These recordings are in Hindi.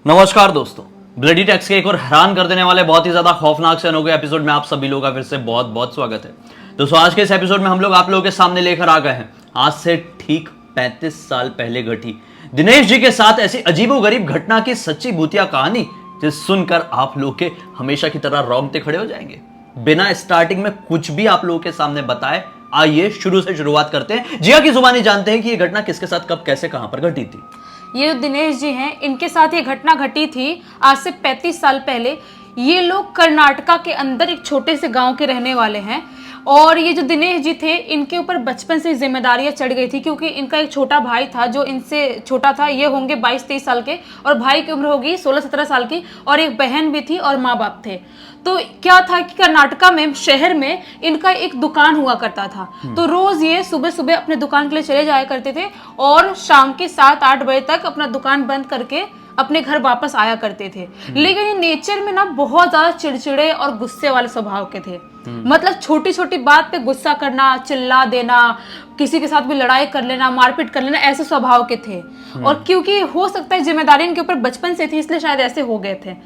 नमस्कार दोस्तों, ब्लडी टैक्स के एक और हैरान कर देने वाले बहुत ही ज्यादा खौफनाक से अनोखे एपिसोड में आप सभी लोगों का फिर से बहुत बहुत स्वागत है। दोस्तों, आज के इस एपिसोड में हम लोग आप लोगों के सामने लेकर आ गए हैं आज से ठीक 35 साल पहले घटी दिनेश जी के साथ ऐसी अजीबोगरीब घटना की सच्ची भूतिया कहानी, जिस सुनकर आप लोग के हमेशा की तरह रोंगटे खड़े हो जाएंगे। बिना स्टार्टिंग में कुछ भी आप लोगों के सामने बताए, आइए शुरू से शुरुआत करते हैं। जिया की जुबानी जानते हैं कि यह घटना किसके साथ, कब, कैसे, कहां पर घटी थी। ये जो दिनेश जी हैं, इनके साथ ये घटना घटी थी आज से 35 साल पहले। ये लोग कर्नाटका के अंदर एक छोटे से गांव के रहने वाले हैं और ये जो दिनेश जी थे, इनके ऊपर बचपन से जिम्मेदारियां चढ़ गई थी क्योंकि इनका एक छोटा भाई था जो इनसे छोटा था। ये होंगे 22-23 साल के और भाई की उम्र होगी 16-17 साल की और एक बहन भी थी और माँ बाप थे। तो क्या था कि कर्नाटका में शहर में इनका एक दुकान हुआ करता था। तो रोज ये सुबह सुबह अपने दुकान के लिए चले जाया करते थे और शाम के 7-8 बजे तक अपना दुकान बंद करके अपने घर वापस आया करते थे। लेकिन ये नेचर में ना बहुत ज्यादा चिड़चिड़े और गुस्से वाले स्वभाव के थे। मतलब छोटी छोटी बात पे गुस्सा करना, चिल्ला देना, किसी के साथ भी लड़ाई कर लेना, मारपीट कर लेना, ऐसे स्वभाव के थे। और क्योंकि हो सकता है जिम्मेदारी इनके ऊपर बचपन से थी, इसलिए शायद ऐसे हो गए थे।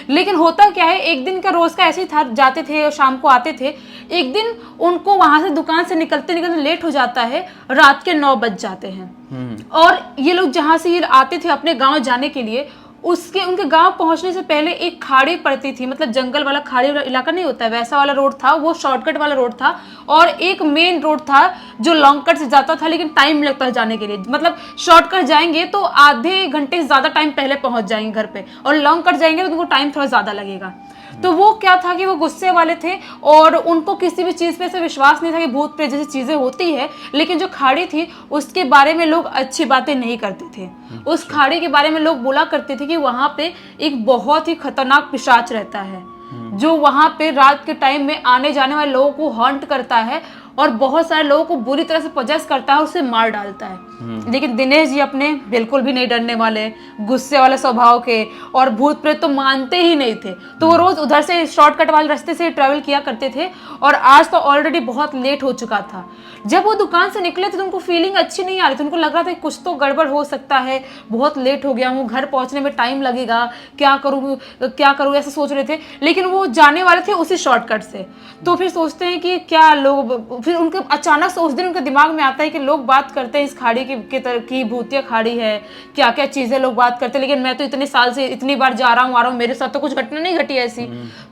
लेकिन होता क्या है, एक दिन का रोज का ऐसे ही था, जाते थे और शाम को आते थे। एक दिन उनको वहां से दुकान से निकलते निकलते लेट हो जाता है, रात के 9 बज जाते हैं। और ये लोग जहां से ये आते थे अपने गांव जाने के लिए, उनके गांव पहुंचने से पहले एक खाड़ी पड़ती थी। मतलब जंगल वाला खाड़ी इलाका नहीं होता है, वैसा वाला रोड था। वो शॉर्टकट वाला रोड था और एक मेन रोड था जो लॉन्ग कट से जाता था, लेकिन टाइम लगता था जाने के लिए। मतलब शॉर्टकट जाएंगे तो आधे घंटे से ज्यादा टाइम पहले पहुंच जाएंगे घर पे, और लॉन्ग कट जाएंगे तो उनको टाइम थोड़ा ज्यादा लगेगा। तो वो क्या था कि वो गुस्से वाले थे और उनको किसी भी चीज पे से विश्वास नहीं था कि भूत प्रेत जैसी चीजें होती है। लेकिन जो खाड़ी थी उसके बारे में लोग अच्छी बातें नहीं करते थे। उस खाड़ी के बारे में लोग बोला करते थे कि वहां पे एक बहुत ही खतरनाक पिशाच रहता है जो वहां पे रात के टाइम में आने जाने वाले लोगों को हॉन्ट करता है और बहुत सारे लोगों को बुरी तरह से पोजेस करता है और उसे मार डालता है। लेकिन दिनेश जी अपने बिल्कुल भी नहीं डरने वाले, गुस्से वाले स्वभाव के, और भूत प्रेत तो मानते ही नहीं थे। तो वो रोज उधर से शॉर्टकट वाले रास्ते से ट्रैवल किया करते थे और आज तो ऑलरेडी बहुत लेट हो चुका था। जब वो दुकान से निकले थे तो उनको फीलिंग अच्छी नहीं आ रही थी। उनको लग रहा था कुछ तो गड़बड़ हो सकता है, बहुत लेट हो गया हूँ, घर पहुंचने में टाइम लगेगा, क्या करूँ ऐसा सोच रहे थे। लेकिन वो जाने वाले थे उसी शॉर्टकट से। तो फिर सोचते हैं कि क्या लोग, फिर उनके अचानक से उस दिन उनके दिमाग में आता है कि लोग बात करते हैं इस खाड़ी की भूतिया खाड़ी है, क्या क्या चीजें लोग बात करते हैं, लेकिन मैं तो इतने साल से इतनी बार जा रहा हूँ आ रहा हूँ, मेरे साथ तो कुछ घटना नहीं घटी ऐसी,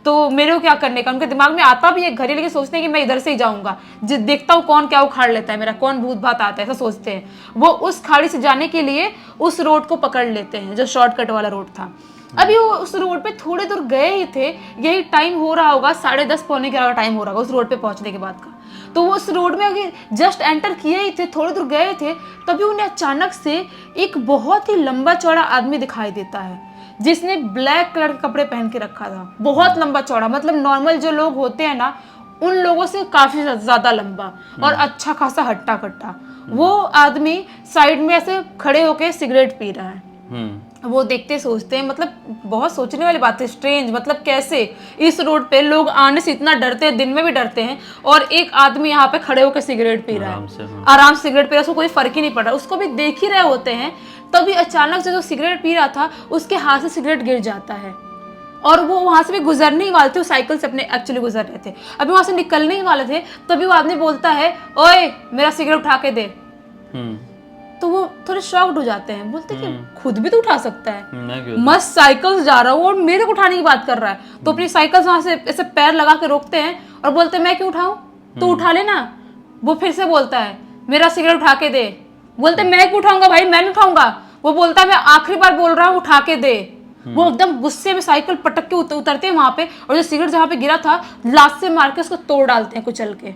तो मेरे को क्या करने का। उनके दिमाग में आता भी एक घड़ी, लेकिन सोचते हैं कि मैं इधर से ही जाऊंगा, देखता हूँ कौन क्या उखाड़ लेता है मेरा, कौन भूत भात आता है, ऐसा सोचते हैं। वो उस खाड़ी से जाने के लिए उस रोड को पकड़ लेते हैं जो शॉर्टकट वाला रोड था। अभी वो उस रोड पे थोड़े दूर गए ही थे, यही टाइम हो रहा होगा 10:30 पौने 11 टाइम हो रहा होगा उस रोड पे पहुंचने के बाद का। तो वो उस रोड में अगर जस्ट एंटर किए ही थे, थोड़ी दूर गए थे, तभी उन्हें अचानक से एक बहुत ही लंबा चौड़ा आदमी दिखाई देता है जिसने ब्लैक कलर के कपड़े पहन के रखा था। बहुत लंबा चौड़ा, मतलब नॉर्मल जो लोग होते हैं ना उन लोगों से काफी ज्यादा लंबा और अच्छा खासा हट्टा कट्टा। वो आदमी साइड में ऐसे खड़े होके सिगरेट पी रहा है। वो देखते सोचते हैं, मतलब बहुत सोचने वाली बात है, स्ट्रेंज, मतलब कैसे इस रोड पे लोग आने से इतना डरते हैं, दिन में भी डरते हैं, और एक आदमी यहाँ पे खड़े होकर सिगरेट पी रहा है, आराम से सिगरेट पी रहा है, उसको कोई फर्क ही नहीं पड़ रहा, उसको भी देख ही रहे होते हैं। तभी अचानक से जो सिगरेट पी रहा था उसके हाथ से सिगरेट गिर जाता है और वो वहां से भी गुजरने ही वाले थे, वो साइकिल से अपने एक्चुअली गुजर रहे थे, अभी वहां से निकलने ही वाले थे। तभी वो आदमी बोलता है, ओए मेरा सिगरेट उठा के दे। तो वो थोड़े शॉक्ड हो जाते हैं, बोलते कि खुद भी तो उठा सकता है, मस्त साइकिल से जा रहा हूँ और मेरे को उठाने की बात कर रहा है। तो अपनी साइकिल वहां से ऐसे पैर लगा के रोकते हैं और बोलते हैं मैं क्यों उठाऊं, तो उठा लेना। वो फिर से बोलता है मेरा सिगरेट उठा के दे। बोलते मैं क्यों उठाऊंगा भाई, मैं नहीं उठाऊंगा। वो बोलता है मैं आखिरी बार बोल रहा हूँ उठा के दे। वो एकदम गुस्से में साइकिल पटक के उतरते हैं वहां पे, और जो सिगरेट जहां पे गिरा था लात से मार के उसको तोड़ डालते हैं, कुचल के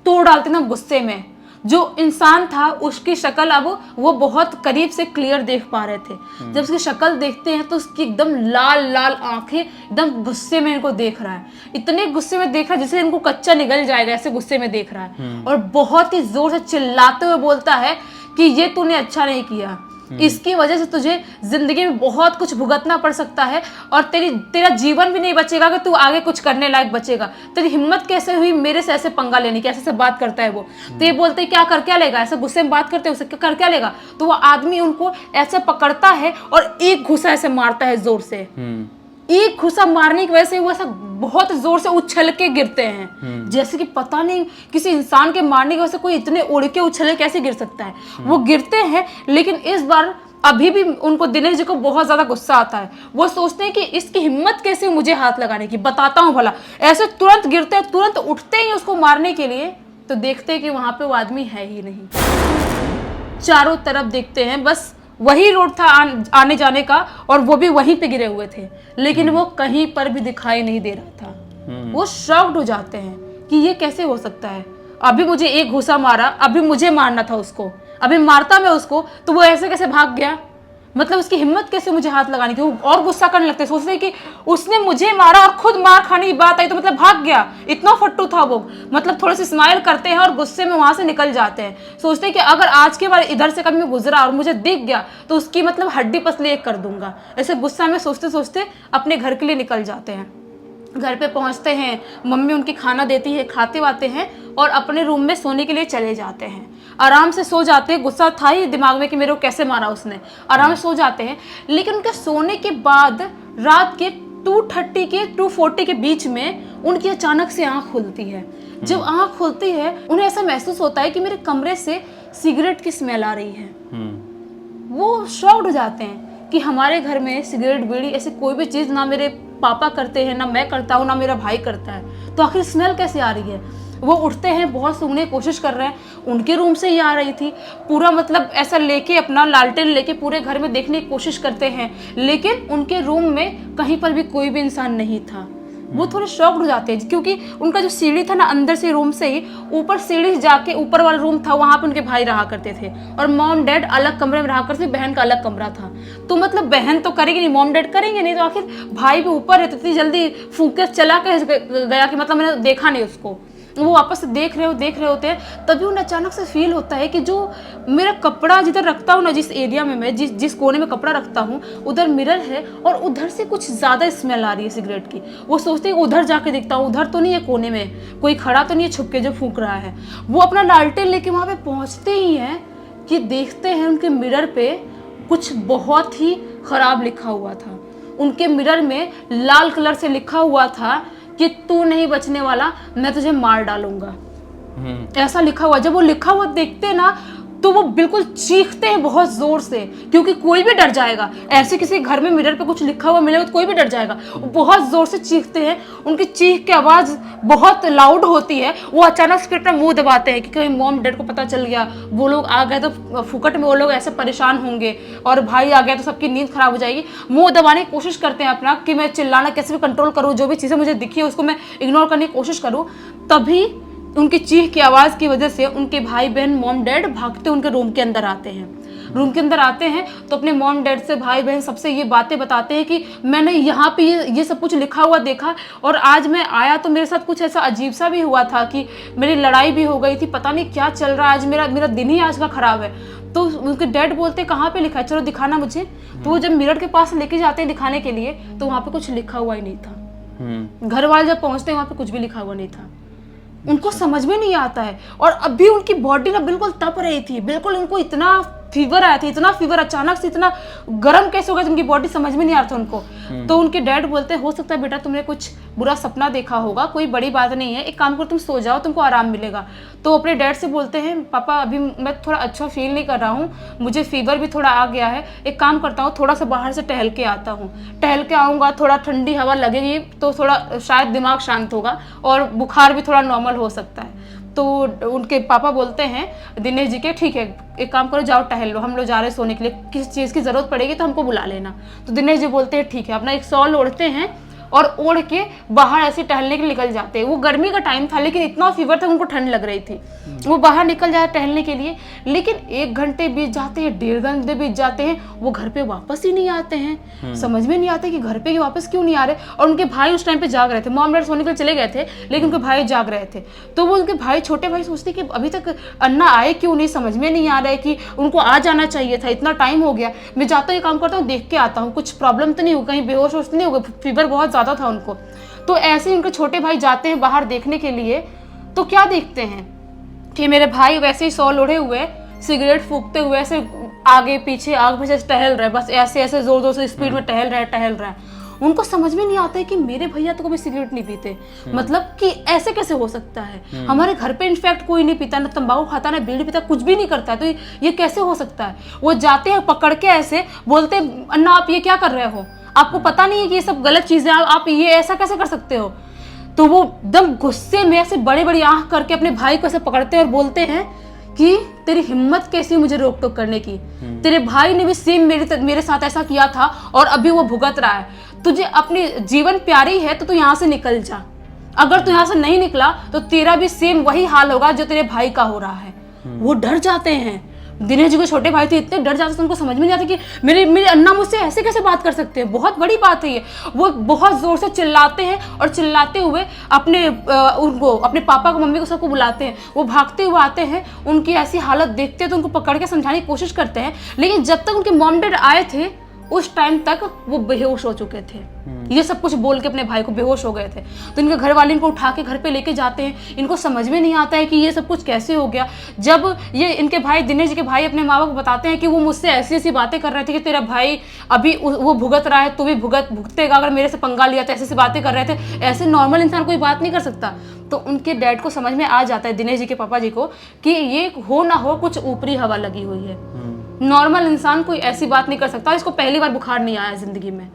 तोड़ डालते हैं ना गुस्से में। जो इंसान था उसकी शक्ल अब वो बहुत करीब से क्लियर देख पा रहे थे। जब उसकी शक्ल देखते हैं तो उसकी एकदम लाल लाल आंखें, एकदम गुस्से में इनको देख रहा है, इतने गुस्से में देख रहा है जैसे इनको कच्चा निगल जाएगा, ऐसे गुस्से में देख रहा है। और बहुत ही जोर से चिल्लाते हुए बोलता है कि ये तूने अच्छा नहीं किया, इसकी वजह से तुझे जिंदगी में बहुत कुछ भुगतना पड़ सकता है और तेरा जीवन भी नहीं बचेगा कि तू आगे कुछ करने लायक बचेगा। तेरी हिम्मत कैसे हुई मेरे से ऐसे पंगा लेने की, ऐसे बात करता है वो। तो ये बोलते क्या कर क्या लेगा, ऐसे गुस्से में बात करते हैं, उसे कर क्या लेगा। तो वो आदमी उनको ऐसे पकड़ता है और एक घुसा ऐसे मारता है जोर से। एक घुसा मारने की वजह से वो ऐसा बहुत जोर से उछल के गिरते हैं, जैसे कि पता नहीं किसी इंसान के मारने की वजह से कोई इतने उड़ के उछले कैसे गिर सकता है। वो गिरते हैं, लेकिन इस बार अभी भी उनको दिनेश जी को बहुत ज्यादा गुस्सा आता है। वो सोचते हैं कि इसकी हिम्मत कैसे मुझे हाथ लगाने की, बताता हूँ भला। ऐसे तुरंत गिरते हैं, तुरंत उठते ही उसको मारने के लिए, तो देखते हैं कि वहां पे वो आदमी है ही नहीं। चारों तरफ देखते हैं, बस वही रोड था आने जाने का और वो भी वहीं पे गिरे हुए थे, लेकिन वो कहीं पर भी दिखाई नहीं दे रहा था। वो शॉक्ड हो जाते हैं कि ये कैसे हो सकता है। अभी मुझे एक घुसा मारा, अभी मुझे मारना था उसको, अभी मारता मैं उसको तो वो ऐसे कैसे भाग गया, मतलब उसकी हिम्मत कैसे मुझे हाथ लगाने की। और गुस्सा करने लगते, सोचते कि उसने मुझे मारा और खुद मार खाने की बात आई तो मतलब भाग गया, इतना फट्टू था वो। मतलब थोड़े से स्माइल करते हैं और गुस्से में वहां से निकल जाते हैं। सोचते हैं कि अगर आज के बार इधर से कभी मैं गुजरा और मुझे दिख गया तो उसकी मतलब हड्डी पसली एक कर दूंगा। ऐसे गुस्सा में सोचते सोचते अपने घर के लिए निकल जाते हैं। घर पे पहुंचते हैं, मम्मी उनकी खाना देती है, खाते वाते हैं और अपने रूम में सोने के लिए चले जाते हैं। आराम से सो जाते हैं, गुस्सा था ही दिमाग में कि मेरे को कैसे मारा उसने, आराम से सो जाते हैं। लेकिन उनके सोने के बाद रात के 2:30 के 2:40 के बीच में उनकी अचानक से आंख खुलती है। जब आंख खुलती है उन्हें ऐसा महसूस होता है कि मेरे कमरे से सिगरेट की स्मेल आ रही है। वो शॉक्ड हो जाते हैं कि हमारे घर में सिगरेट बीड़ी ऐसी कोई भी चीज़ ना मेरे पापा करते हैं, ना मैं करता हूँ, ना मेरा भाई करता है, तो आखिर स्मेल कैसे आ रही है। वो उठते हैं, बहुत सूंघने की कोशिश कर रहे हैं, उनके रूम से ही आ रही थी। पूरा मतलब ऐसा लेके अपना लालटेन लेके पूरे घर में देखने की कोशिश करते हैं, लेकिन उनके रूम में कहीं पर भी कोई भी इंसान नहीं था। वो थोड़े शॉक्ड हो जाते हैं क्योंकि उनका जो सीढ़ी था ना, अंदर से रूम से ही ऊपर सीढ़ी जाके ऊपर वाला रूम था, वहां पे उनके भाई रहा करते थे और मॉम डैड अलग कमरे में रहा करते थे, बहन का अलग कमरा था। तो मतलब बहन तो करेगी नहीं, मॉम डैड करेंगे नहीं, तो आखिर भाई भी ऊपर है तो इतनी जल्दी फूंक के चला के गया कि मतलब मैंने देखा नहीं उसको। वो वापस से देख रहे होते हैं, तभी उन्हें अचानक से फील होता है कि जो मेरा कपड़ा जिधर रखता हूँ ना, जिस एरिया में मैं जिस कोने में कपड़ा रखता हूँ उधर मिरर है और उधर से कुछ ज़्यादा स्मेल आ रही है सिगरेट की। वो सोचते हैं उधर जाके देखता हूँ, उधर तो नहीं है, कोने में कोई खड़ा तो नहीं है छुप के जो फूंक रहा है। वो अपना लालटेन लेके वहाँ पे पहुँचते ही हैं कि देखते हैं उनके मिरर पे कुछ बहुत ही खराब लिखा हुआ था। उनके मिरर में लाल कलर से लिखा हुआ था कि तू नहीं बचने वाला, मैं तुझे मार डालूंगा, ऐसा लिखा हुआ। जब वो लिखा हुआ देखते हैं ना तो वो बिल्कुल चीखते हैं बहुत जोर से, क्योंकि कोई भी डर जाएगा, ऐसे किसी घर में मिरर पे कुछ लिखा हुआ मिलेगा तो कोई भी डर जाएगा। बहुत जोर से चीखते हैं, उनकी चीख की आवाज बहुत लाउड होती है। वो अचानक से अपना मुंह दबाते हैं कि कहीं मॉम डैड को पता चल गया, वो लोग आ गए तो फुकट में वो लोग ऐसे परेशान होंगे और भाई आ गया तो सबकी नींद खराब हो जाएगी। मुंह दबाने की कोशिश करते हैं अपना कि मैं चिल्लाना कैसे भी कंट्रोल करूँ, जो भी चीज़ें मुझे दिखी है उसको मैं इग्नोर करने की कोशिश करूँ। तभी उनकी चीख की आवाज़ की वजह से उनके भाई बहन मॉम डैड भागते उनके रूम के अंदर आते हैं। रूम के अंदर आते हैं तो अपने मॉम डैड से, भाई बहन सबसे ये बातें बताते हैं कि मैंने यहाँ पे ये सब कुछ लिखा हुआ देखा और आज मैं आया तो मेरे साथ कुछ ऐसा अजीब सा भी हुआ था कि मेरी लड़ाई भी हो गई थी, पता नहीं क्या चल रहा है, आज मेरा दिन ही आज का खराब है। तो उनके डैड बोलते कहाँ पे लिखा है, चलो दिखाना मुझे। तो वो जब मिरर के पास लेके जाते हैं दिखाने के लिए तो वहाँ पे कुछ लिखा हुआ ही नहीं था। घर वाले जब पहुँचते हैं वहाँ पे कुछ भी लिखा हुआ नहीं था। उनको समझ में नहीं आता है और अभी उनकी बॉडी ना बिल्कुल तप रही थी, बिल्कुल उनको इतना फीवर आया था, इतना फीवर अचानक से इतना गर्म कैसे हो गया, उनकी बॉडी समझ में नहीं आ रहा था उनको। तो उनके डैड बोलते हैं हो सकता है बेटा तुमने कुछ बुरा सपना देखा होगा, कोई बड़ी बात नहीं है, एक काम करो तुम सो जाओ, तुमको आराम मिलेगा। तो अपने डैड से बोलते हैं पापा अभी मैं थोड़ा अच्छा फील नहीं कर रहा हूँ, मुझे फीवर भी थोड़ा आ गया है, एक काम करता हूँ थोड़ा सा बाहर से टहल के आता हूँ, टहल के आऊँगा, थोड़ा ठंडी हवा लगेगी तो थोड़ा शायद दिमाग शांत होगा और बुखार भी थोड़ा नॉर्मल हो सकता है। तो उनके पापा बोलते हैं दिनेश जी के ठीक है एक काम करो जाओ टहल लो, हम लोग जा रहे हैं सोने के लिए, किस चीज़ की ज़रूरत पड़ेगी तो हमको बुला लेना। तो दिनेश जी बोलते हैं ठीक है, अपना एक शॉल ओढ़ते हैं और ओढ़ के बाहर ऐसे टहलने के लिए निकल जाते। वो गर्मी का टाइम था लेकिन इतना फीवर था उनको ठंड लग रही थी। वो बाहर निकल जाए टहलने के लिए, लेकिन 1 घंटे बीत जाते हैं, 1.5 घंटे बीत जाते हैं, वो घर पे वापस ही नहीं आते हैं। समझ में नहीं आता कि घर पे वापस क्यों नहीं आ रहे। और उनके भाई उस टाइम पे जाग रहे थे, मॉम डैड सोने के लिए चले गए थे लेकिन उनके भाई जाग रहे थे। तो वो उनके भाई, छोटे भाई सोचते कि अभी तक अन्ना आए क्यों नहीं, समझ में नहीं आ रहा है कि उनको आ जाना चाहिए था, इतना टाइम हो गया। मैं जाता हूँ, काम करता हूँ, देख के आता हूँ कुछ प्रॉब्लम तो नहीं हो, कहीं बेहोश होश नहीं हो गए, फीवर बहुत ज्यादा था उनको। तो ऐसे ही उनके छोटे भाई जाते हैं बाहर देखने के लिए, तो क्या देखते हैं कि मेरे भाई वैसे ही शॉल ओढ़े हुए, सिगरेट फूकते हुए ऐसे आगे पीछे टहल रहे, बस ऐसे ऐसे जोर जोर से स्पीड में टहल रहे। उनको समझ में नहीं आता है कि मेरे भैया तो कभी सिगरेट नहीं पीते, मतलब कि ऐसे कैसे हो सकता है। हमारे घर पे इनफैक्ट कोई नहीं पीता, ना तंबाकू खाता, ना बीड़ी पीता, कुछ भी नहीं करता है, तो ये कैसे हो सकता है। वो जाते हैं पकड़ के ऐसे बोलते, अन्ना आप ये क्या कर रहे हो, आपको पता नहीं है कि ये सब गलत चीजें, आप ये ऐसा कैसे कर सकते हो। तो वो एकदम गुस्से में ऐसे बड़ी बड़ी आंख करके अपने भाई को ऐसे पकड़ते हैं और बोलते हैं कि तेरी हिम्मत कैसी मुझे रोक टोक करने की, तेरे भाई ने भी सेम मेरे साथ ऐसा किया था और अभी वो भुगत रहा है, तुझे अपनी जीवन प्यारी है तो तू यहाँ से निकल जा, अगर तू यहाँ से नहीं निकला तो तेरा भी सेम वही हाल होगा जो तेरे भाई का हो रहा है। वो डर जाते हैं। दिनेश जी के छोटे भाई थे, इतने डर जाते थे, उनको समझ में नहीं आता कि मेरे अन्ना मुझसे ऐसे कैसे बात कर सकते हैं, बहुत बड़ी बात है ये। वो बहुत जोर से चिल्लाते हैं और चिल्लाते हुए उनको अपने पापा को, मम्मी को, सबको बुलाते हैं। वो भागते हुए आते हैं, उनकी ऐसी हालत देखते हैं तो उनको पकड़ के समझाने की कोशिश करते हैं, लेकिन जब तक उनके मॉम डैड आए थे उस टाइम तक वो बेहोश हो चुके थे। ये सब कुछ बोल के अपने भाई को बेहोश हो गए थे। तो इनके घर वाले इनको उठा के घर पे लेके जाते हैं। इनको समझ में नहीं आता है कि ये सब कुछ कैसे हो गया। जब ये इनके भाई, दिनेश जी के भाई, अपने माँ बाप को बताते हैं कि वो मुझसे ऐसी ऐसी बातें कर रहे थे कि तेरा भाई अभी वो भुगत रहा है, तू भी भुगतेगा अगर मेरे से पंगा लिया, तो ऐसी ऐसी बातें कर रहे थे। ऐसे नॉर्मल इंसान कोई बात नहीं कर सकता। तो उनके डैड को समझ में आ जाता है, दिनेश जी के पापा जी को, कि ये हो ना हो कुछ ऊपरी हवा लगी हुई है। नॉर्मल इंसान कोई ऐसी बात नहीं कर सकता। इसको पहली बार बुखार नहीं आया जिंदगी में,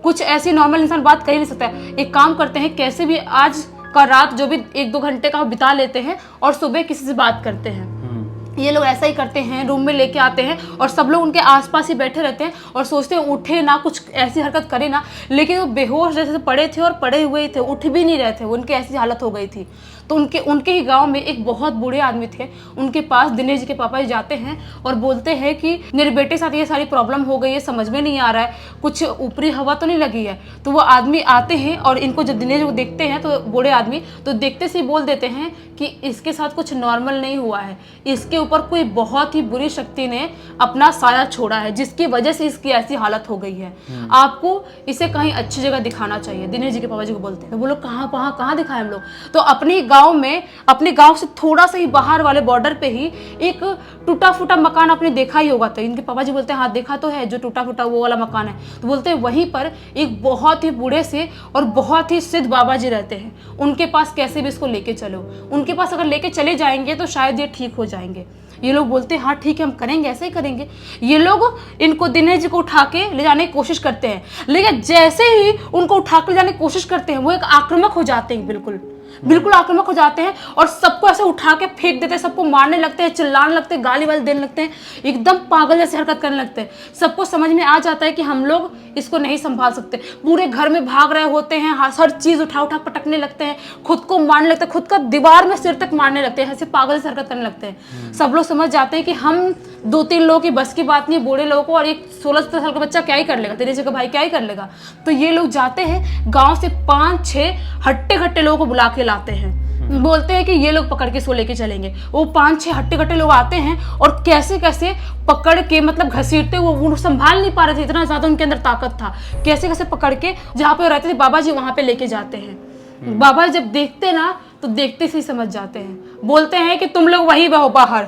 कुछ ऐसी नॉर्मल इंसान बात कर ही नहीं सकता है। एक काम करते हैं, कैसे भी आज का रात जो भी 1-2 घंटे का बिता लेते हैं और सुबह किसी से बात करते हैं। ये लोग ऐसा ही करते हैं, रूम में लेके आते हैं और सब लोग उनके आसपास ही बैठे रहते हैं और सोचते हैं उठे ना, कुछ ऐसी हरकत करे ना, लेकिन वो बेहोश जैसे पड़े थे और पड़े हुए ही थे, उठ भी नहीं रहे थे, उनकी ऐसी हालत हो गई थी। तो उनके ही गांव में एक बहुत बूढ़े आदमी थे, उनके पास दिनेश जी के पापा जी जाते हैं और बोलते हैं कि मेरे बेटे के साथ ये सारी प्रॉब्लम हो गई है, समझ में नहीं आ रहा है, कुछ ऊपरी हवा तो नहीं लगी है। तो वो आदमी आते हैं और इनको जब दिनेश को देखते हैं, तो बूढ़े आदमी तो देखते से ही बोल देते हैं कि इसके साथ कुछ नॉर्मल नहीं हुआ है, इसके ऊपर कोई बहुत ही बुरी शक्ति ने अपना साया छोड़ा है, जिसकी वजह से इसकी ऐसी हालत हो गई है। आपको इसे कहीं अच्छी जगह दिखाना चाहिए। दिनेश जी के पापा जी को बोलते हैं। वो लोग कहाँ दिखाए हम लोग? तो अपने गांव से थोड़ा सा ही बाहर वाले बॉर्डर पे ही एक टूटा फूटा मकान आपने देखा ही होगा। तो इनके पापा जी बोलते हैं हाँ देखा तो है, जो टूटा फूटा वो वाला मकान है। तो बोलते हैं वहीं पर एक बहुत ही बूढ़े से और बहुत ही सिद्ध बाबा जी रहते हैं, उनके पास कैसे भी इसको लेके चलो, उनके पास अगर लेके चले जाएंगे तो शायद ये ठीक हो जाएंगे। ये लोग बोलते हैं हाँ ठीक है, हम करेंगे, ऐसे ही करेंगे। ये लोग इनको दिनेश जी को उठा के ले जाने की कोशिश करते हैं, लेकिन जैसे ही उनको उठा के ले जाने की कोशिश करते हैं वो एक आक्रामक हो जाते हैं, बिल्कुल आक्रामक हो जाते हैं और सबको ऐसे उठा के फेंक देते हैं, सबको मारने लगते हैं, चिल्लाने लगते हैं, गाली वाली देने लगते हैं, एकदम पागल जैसे हरकत करने लगते हैं। सबको समझ में आ जाता है कि हम लोग इसको नहीं संभाल सकते। पूरे घर में भाग रहे होते हैं, हर चीज उठा पटकने लगते हैं, खुद को मारने लगते हैं, खुद का दीवार में सिर तक मारने लगते हैं, ऐसे पागल से हरकत करने लगते हैं। सब लोग समझ जाते हैं कि हम 2-3 लोगों की बस की बात नहीं, बूढ़े लोगों को, और एक 16-17 साल का बच्चा क्या ही कर लेगा, दिनेश जी का भाई क्या ही कर लेगा। तो ये लोग जाते हैं, गांव से 5-6 हट्टे लोगों को बुला के लाते हैं, बोलते हैं कि ये लोग पकड़ के इसको लेके चलेंगे। वो 5-6 हट्टे लोग आते हैं और कैसे पकड़ के, मतलब घसीटते, वो संभाल नहीं पा रहे थे, इतना ज्यादा उनके अंदर ताकत था। कैसे पकड़ के जहाँ पे रहते थे बाबा जी वहां पे लेके जाते हैं। बाबा जब देखते ना तो देखते से ही समझ जाते हैं, बोलते हैं कि तुम लोग वही रहो बाहर,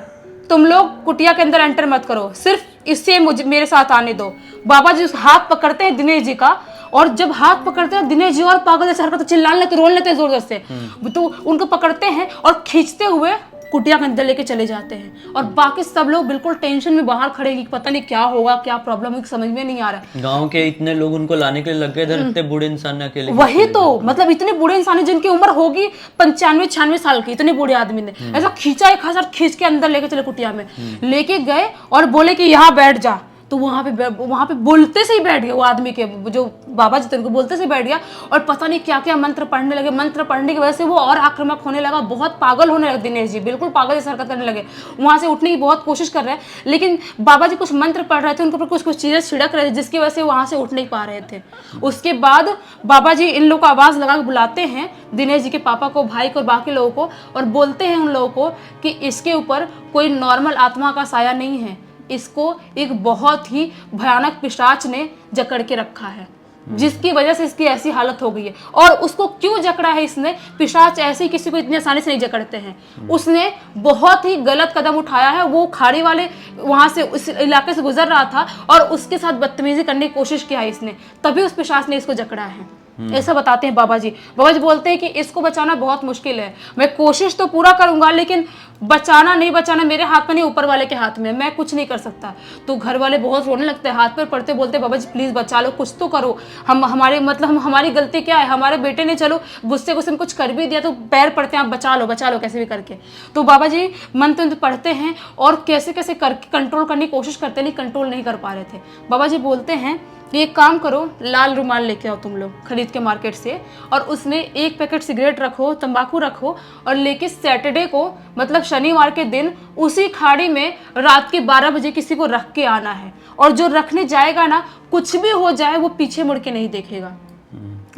तुम लोग कुटिया के अंदर एंटर मत करो, सिर्फ इससे मेरे साथ आने दो। बाबा जी हाथ पकड़ते हैं दिनेश जी का, और जब हाथ पकड़ते हैं दिनेश जी और पागल जैसे हरकत, चिल्लाने लगते, रोने लगते जोर जोर से। तो उनको पकड़ते हैं और खींचते हुए कुटिया के अंदर लेके चले जाते हैं। और बाकी सब लोग बिल्कुल टेंशन में बाहर खड़े हैं कि पता नहीं क्या होगा, क्या प्रॉब्लम है, समझ में नहीं आ रहा है। गांव के इतने लोग उनको लाने के लिए लग गए, इधर इतने बूढ़े इंसान अकेले। वही तो, मतलब इतने बूढ़े इंसान जिनकी उम्र होगी 95-96 साल की, इतने बूढ़े आदमी ने ऐसा खींचा, एक हाथ खींच के अंदर लेके चले, कुटिया में लेके गए और बोले कि यहाँ बैठ जा, तो वहां पे बोलते से ही बैठ गया वो आदमी के जो बाबा जी थे उनको बोलते से ही बैठ गया और पता नहीं क्या क्या मंत्र पढ़ने लगे। मंत्र पढ़ने की वजह से वो और आक्रामक होने लगा, बहुत पागल होने लगे दिनेश जी, बिल्कुल पागल जैसे हरकत करने लगे। वहां से उठने की बहुत कोशिश कर रहे हैं लेकिन बाबा जी कुछ मंत्र पढ़ रहे थे, उनके ऊपर कुछ कुछ चीजें छिड़क रहे थे जिसकी वजह से वहां से उठ नहीं पा रहे थे। उसके बाद बाबा जी इन लोगों को आवाज लगा के बुलाते हैं, दिनेश जी के पापा को, भाई को और बाकी लोगों को, और बोलते हैं उन लोगों को कि इसके ऊपर कोई नॉर्मल आत्मा का साया नहीं है, इसको एक बहुत ही भयानक पिशाच ने जकड़ के रखा है जिसकी वजह से इसकी ऐसी हालत हो गई है। और उसको क्यों जकड़ा है इसने? पिशाच ऐसे ही किसी को इतनी आसानी से नहीं जकड़ते हैं। उसने बहुत ही गलत कदम उठाया है। वो खाड़ी वाले वहां से उस इलाके से गुजर रहा था और उसके साथ बदतमीजी करने की कोशिश किया है इसने, तभी उस पिशाच ने इसको जकड़ा है। ऐसा बताते हैं बाबा जी। बाबा जी बोलते हैं कि इसको बचाना बहुत मुश्किल है, मैं कोशिश तो पूरा करूंगा लेकिन बचाना नहीं बचाना मेरे हाथ में नहीं, ऊपर वाले के हाथ में, मैं कुछ नहीं कर सकता। तो घर वाले बहुत रोने लगते हैं, हाथ पर पड़ते, बोलते बाबा जी प्लीज बचा लो, कुछ तो करो। हम हमारी गलती क्या है? हमारे बेटे ने चलो गुस्से में कुछ कर भी दिया तो पैर पड़ते हैं, आप बचा लो कैसे भी करके। तो बाबा जी मंत्र पढ़ते हैं और कैसे कैसे करके कंट्रोल करने की कोशिश करते हैं, लेकिन कंट्रोल नहीं कर पा रहे थे। बाबा जी बोलते हैं कि एक काम करो, लाल रुमाल लेके आओ तुम लोग खरीद के मार्केट से, और उसमें एक पैकेट सिगरेट रखो, तंबाकू रखो, और लेके सैटरडे को मतलब शनिवार के दिन उसी खाड़ी में रात के 12 बजे किसी को रख के आना है। और जो रखने जाएगा ना, कुछ भी हो जाए वो पीछे मुड़ के नहीं देखेगा,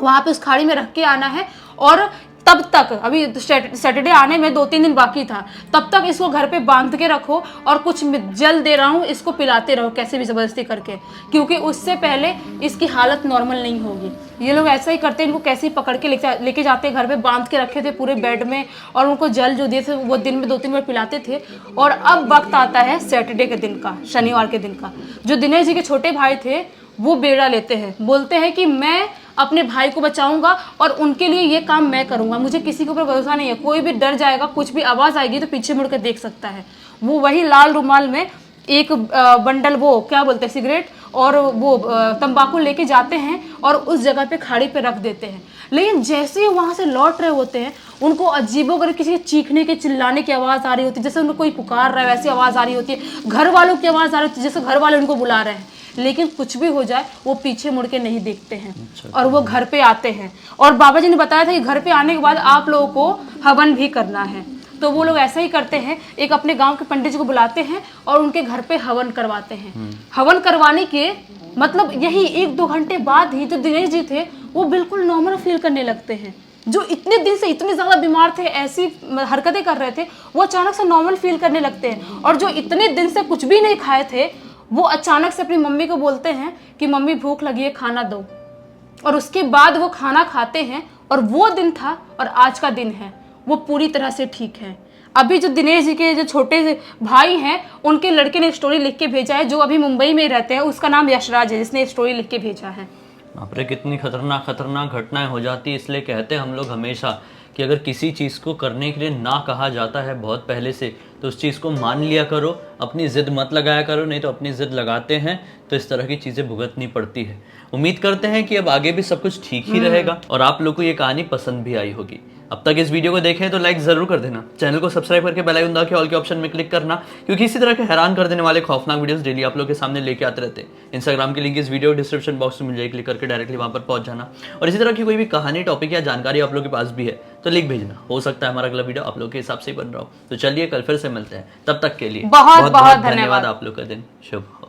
वहां पे उस खाड़ी में रख के आना है। और तब तक, अभी सैटरडे आने में 2-3 दिन बाकी था, तब तक इसको घर पे बांध के रखो और कुछ जल दे रहा हूँ इसको पिलाते रहो कैसे भी जबरदस्ती करके, क्योंकि उससे पहले इसकी हालत नॉर्मल नहीं होगी। ये लोग ऐसा ही करते हैं, इनको कैसे ही पकड़ के लेके जाते हैं, घर पे बांध के रखे थे पूरे बेड में, और उनको जल जो दिए थे वो दिन में 2-3 बार पिलाते थे। और अब वक्त आता है सैटरडे के दिन का, शनिवार के दिन का। जो दिनेश जी के छोटे भाई थे वो बेड़ा लेते हैं, बोलते हैं कि मैं अपने भाई को बचाऊंगा और उनके लिए ये काम मैं करूंगा, मुझे किसी के ऊपर भरोसा नहीं है, कोई भी डर जाएगा, कुछ भी आवाज आएगी तो पीछे मुड़कर देख सकता है। वो वही लाल रुमाल में एक बंडल, वो क्या बोलते हैं, सिगरेट और वो तंबाकू लेके जाते हैं और उस जगह पे खाड़ी पे रख देते हैं। लेकिन जैसे ही वहां से लौट रहे होते हैं उनको अजीबोगरीब किसी के चीखने के, चिल्लाने की आवाज आ रही होती है, जैसे उनको कोई पुकार रहा है वैसी आवाज आ रही होती है, घर वालों की आवाज आ रही होती है जैसे घर वाले उनको बुला रहे हैं। लेकिन कुछ भी हो जाए वो पीछे मुड़ के नहीं देखते हैं और वो घर पे आते हैं। और बाबा जी ने बताया था कि घर पे आने के बाद आप लोगों को हवन भी करना है, तो वो लोग ऐसा ही करते हैं, एक अपने गांव के पंडित जी को बुलाते हैं और उनके घर पे हवन करवाते हैं। हवन करवाने के मतलब यही 1-2 घंटे बाद ही जो दिनेश जी थे वो बिल्कुल नॉर्मल फील करने लगते हैं। जो इतने दिन से इतने ज्यादा बीमार थे, ऐसी हरकतें कर रहे थे, वो अचानक से नॉर्मल फील करने लगते हैं। और जो इतने दिन से कुछ भी नहीं खाए थे वो अचानक से अपनी मम्मी को बोलते हैं कि मम्मी भूख लगी है, खाना दो। और उसके बाद वो खाना खाते हैं और वो दिन था और आज का दिन है वो पूरी तरह से ठीक है। अभी जो दिनेश जी के जो छोटे से भाई हैं उनके लड़के ने स्टोरी लिख के भेजा है, जो अभी मुंबई में रहते हैं, उसका नाम यशराज है जिसने स्टोरी लिख के भेजा है। बाप रे, कितनी खतरनाक घटनाएं हो जाती है। इसलिए कहते हैं हम लोग हमेशा कि अगर किसी चीज़ को करने के लिए ना कहा जाता है बहुत पहले से तो उस चीज़ को मान लिया करो, अपनी ज़िद मत लगाया करो, नहीं तो अपनी ज़िद लगाते हैं तो इस तरह की चीज़ें भुगतनी पड़ती है। उम्मीद करते हैं कि अब आगे भी सब कुछ ठीक ही रहेगा और आप लोग को ये कहानी पसंद भी आई होगी। अब तक इस वीडियो को देखें तो लाइक जरूर कर देना, चैनल को सब्सक्राइब करके बेल आइकन दबा के ऑल के ऑप्शन में क्लिक करना, क्योंकि इसी तरह के हैरान कर देने वाले खौफनाक वीडियोस डेली आप लोग के सामने लेके आते रहते हैं। इंस्टाग्राम की लिंक इस वीडियो डिस्क्रिप्शन बॉक्स में मिल जाएगी, क्लिक करके डायरेक्टली वहां पर पहुंच जाना। और इसी तरह की कोई भी कहानी, टॉपिक या जानकारी आप लोग के पास भी है तो लिख भेजना, हो सकता है हमारा अगला वीडियो आप लोग के हिसाब से ही बन रहा हो। तो चलिए कल फिर से मिलते हैं, तब तक के लिए बहुत बहुत धन्यवाद। आप लोग का दिन शुभ हो।